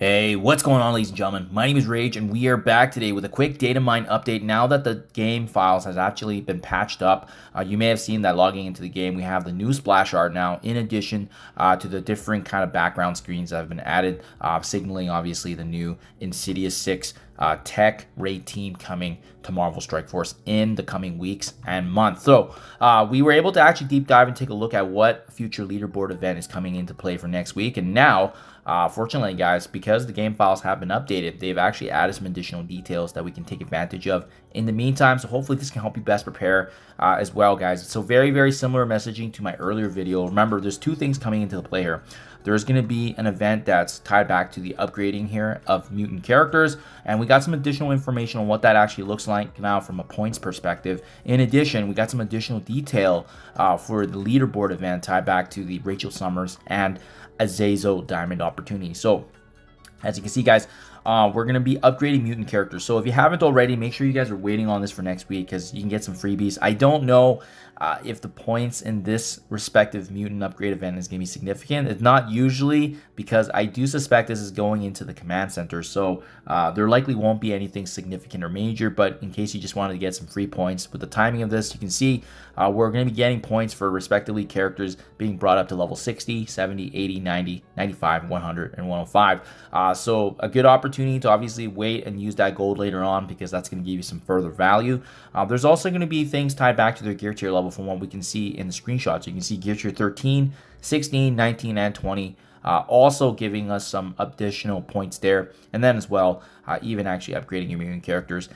Hey, what's going on, ladies and gentlemen? My name is Rage, and we are back today with a quick data mine update. Now that the game files has actually been patched up, you may have seen that logging into the game, we have the new splash art now, in addition to the different kind of background screens that have been added, signaling obviously the new Insidious 6 tech raid team coming to Marvel Strike Force in the coming weeks and months. So we were able to actually deep dive and take a look at what future leaderboard event is coming into play for next week. And now, fortunately, guys, because the game files have been updated, they've actually added some additional details that we can take advantage of in the meantime. So hopefully this can help you best prepare as well, guys. So very, very similar messaging to my earlier video. Remember, there's two things coming into the play here. There's going to be an event that's tied back to the upgrading here of mutant characters, and we got some additional information on what that actually looks like now from a points perspective. In addition, we got some additional detail for the leaderboard event tied back to the Rachel Summers and AZAZEL diamond opportunity. So as you can see, guys, we're going to be upgrading mutant characters. So if you haven't already, make sure you guys are waiting on this for next week because you can get some freebies. I don't know if the points in this respective mutant upgrade event is going to be significant. It's not usually, because I do suspect this is going into the command center. So there likely won't be anything significant or major, but in case you just wanted to get some free points with the timing of this, you can see we're going to be getting points for respectively characters being brought up to level 60, 70, 80, 90, 95, 100, and 105. So a good opportunity to obviously wait and use that gold later on, because that's going to give you some further value. There's also going to be things tied back to their gear tier level from what we can see in the screenshots. You can see gear tier 13, 16, 19, and 20. Also giving us some additional points there, and then as well even actually upgrading your mutant characters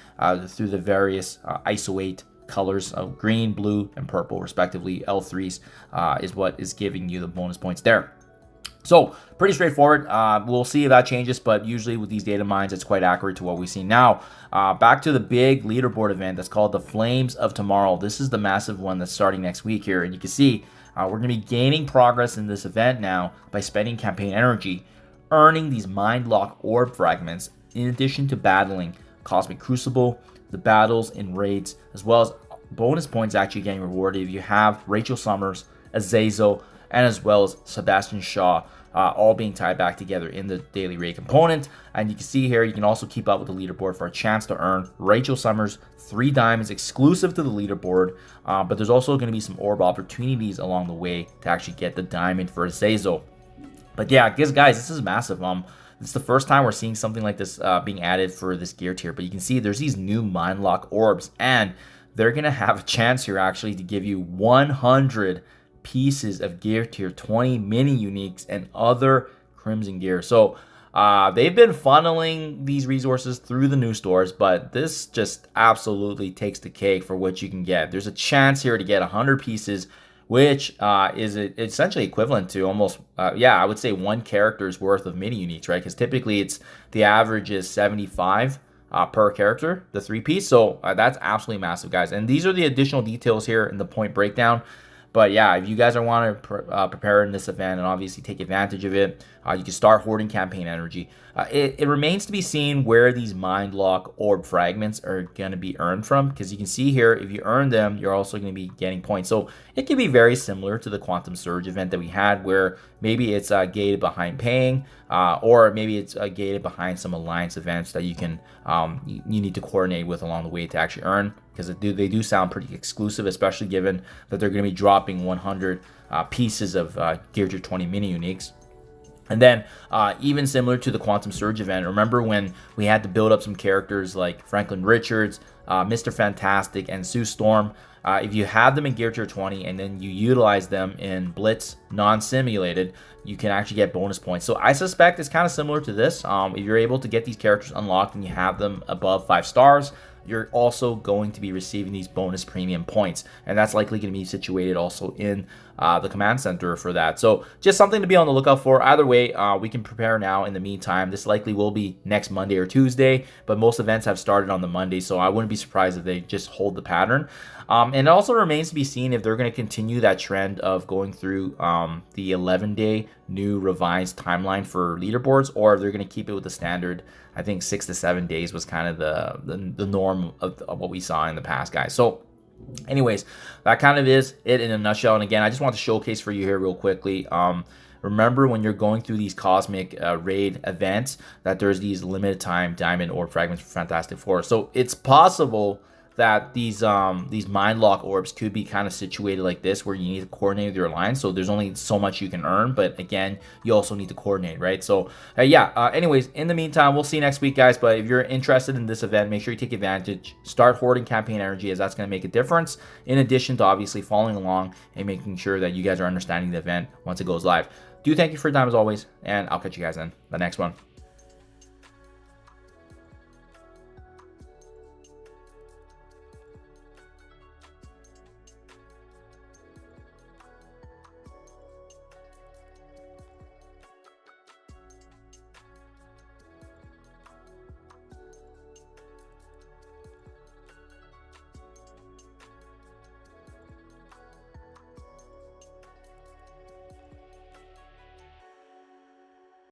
through the various ISO 8 colors of green, blue, and purple respectively. L3s is what is giving you the bonus points there. So pretty straightforward. We'll see if that changes, but usually with these data mines, it's quite accurate to what we see now. Back to the big leaderboard event that's called the Flames of Tomorrow. This is the massive one that's starting next week here, and you can see we're going to be gaining progress in this event now by spending campaign energy, earning these mind lock orb fragments, in addition to battling Cosmic Crucible, the battles in raids, as well as bonus points actually getting rewarded if you have Rachel Summers, AZAZEL, and as well as Sebastian Shaw, all being tied back together in the daily raid component. And you can see here, you can also keep up with the leaderboard for a chance to earn Rachel Summers 3 diamonds exclusive to the leaderboard. But there's also going to be some orb opportunities along the way to actually get the diamond for AZAZEL. But yeah, guys, this is massive. It's the first time we're seeing something like this being added for this gear tier. But you can see there's these new mind lock orbs, and they're going to have a chance here actually to give you 100 pieces of gear tier 20 mini uniques and other crimson gear. So they've been funneling these resources through the new stores, but this just absolutely takes the cake for what you can get. There's a chance here to get 100 pieces, which is essentially equivalent to almost I would say 1 character's worth of mini uniques, right? Because typically it's the average is 75 per character, the 3-piece. So that's absolutely massive, guys. And these are the additional details here in the point breakdown. But yeah, if you guys are want to prepare in this event and obviously take advantage of it, you can start hoarding campaign energy. It remains to be seen where these mind lock orb fragments are going to be earned from, because you can see here, if you earn them, you're also going to be getting points. So it can be very similar to the Quantum Surge event that we had, where maybe it's gated behind paying, or maybe it's gated behind some alliance events that you can you need to coordinate with along the way to actually earn, because they do sound pretty exclusive, especially given that they're going to be dropping 100 pieces of gear tier 20 mini uniques. And then even similar to the Quantum Surge event, remember when we had to build up some characters like Franklin Richards, Mr. Fantastic, and Sue Storm? If you have them in gear tier 20 and then you utilize them in Blitz non-simulated, you can actually get bonus points. So I suspect it's kind of similar to this. If you're able to get these characters unlocked and you have them above 5 stars, you're also going to be receiving these bonus premium points, and that's likely going to be situated also in the command center for that. So just something to be on the lookout for. Either way, we can prepare now. In the meantime, this likely will be next Monday or Tuesday, but most events have started on the Monday, so I wouldn't be surprised if they just hold the pattern. And it also remains to be seen if they're going to continue that trend of going through the 11-day new revised timeline for leaderboards, or if they're going to keep it with the standard. I think 6 to 7 days was kind of the norm of what we saw in the past, guys. So anyways, that kind of is it in a nutshell. And again, I just want to showcase for you here real quickly remember when you're going through these cosmic raid events that there's these limited time diamond orb fragments for Fantastic Four. So it's possible that these mind lock orbs could be kind of situated like this, where you need to coordinate with your alliance. So there's only so much you can earn, but again, you also need to coordinate, right? So anyways, in the meantime, we'll see you next week, guys. But if you're interested in this event, make sure you take advantage. Start hoarding campaign energy, as that's going to make a difference, in addition to obviously following along and making sure that you guys are understanding the event once it goes live. Thank you for your time as always, and I'll catch you guys in the next one.